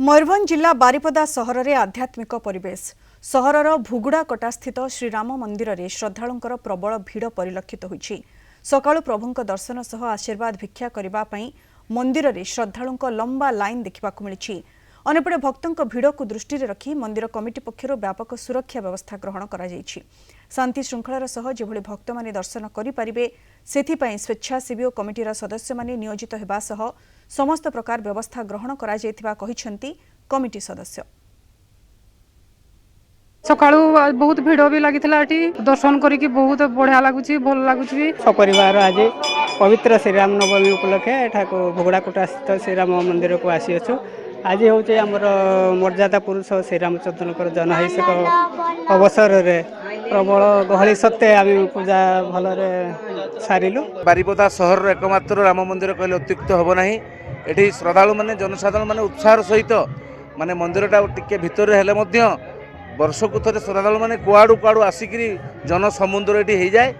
मयूरभंज जिला बारिपदा सहर में आध्यात्मिक परिवेश सहरर भुगुड़ाकटा स्थित श्रीराम मंदिर में श्रद्धालुंकर प्रबल भिड़ परिलक्षित होइछि। सकाळु प्रभुंक दर्शन सह आशीर्वाद भिक्षा करबा पई मंदिर में श्रद्धालुंक लंबा लाइन देखिबाकु मिलिछि। अन्यपटे भक्तों भिड़ को दृष्टि रखी मंदिर कमिटी पक्षर व्यापक सुरक्षा व्यवस्था ग्रहण करा जायछि। शांति श्रृंखलार सह जेभଳି भक्त माने दर्शन करिपारिबे सेथिपई स्वेच्छासेवी कमिटीर सदस्य माने नियोजित हेबा सह समस्त प्रकार व्यवस्था ग्रहण करा जायथिबा कहिसेंती कमिटी सदस्य। सकाळु बहुत भिड़ भी लगी दर्शन करी बहुत बढ़िया लगुच भल लगुच सपरिवार आज पवित्र श्रीराम नवमी उपलक्षे एठाको भोगड़ाकोटा स्थित श्रीराम मंदिर को आसीअछु। आज हूँ आमर मर्यादा पुरुष श्रीरामचंद्र जन्माभिषेक अवसर रे प्रबल गहली सत्ते आम पूजा भलरे सारिलु। बारिपदा सहर एकमात्र राम मंदिर कहले अत्युक्त हम ना। ये श्रद्धालु मैंने जनसाधारण मैंने उत्साह सहित माने मंदिरटा टिके भितर हेले वर्ष को थे श्रद्धालु मैंने कुआड़ू कुआड़ू आसिक जनसमुद्र ये हो जाए।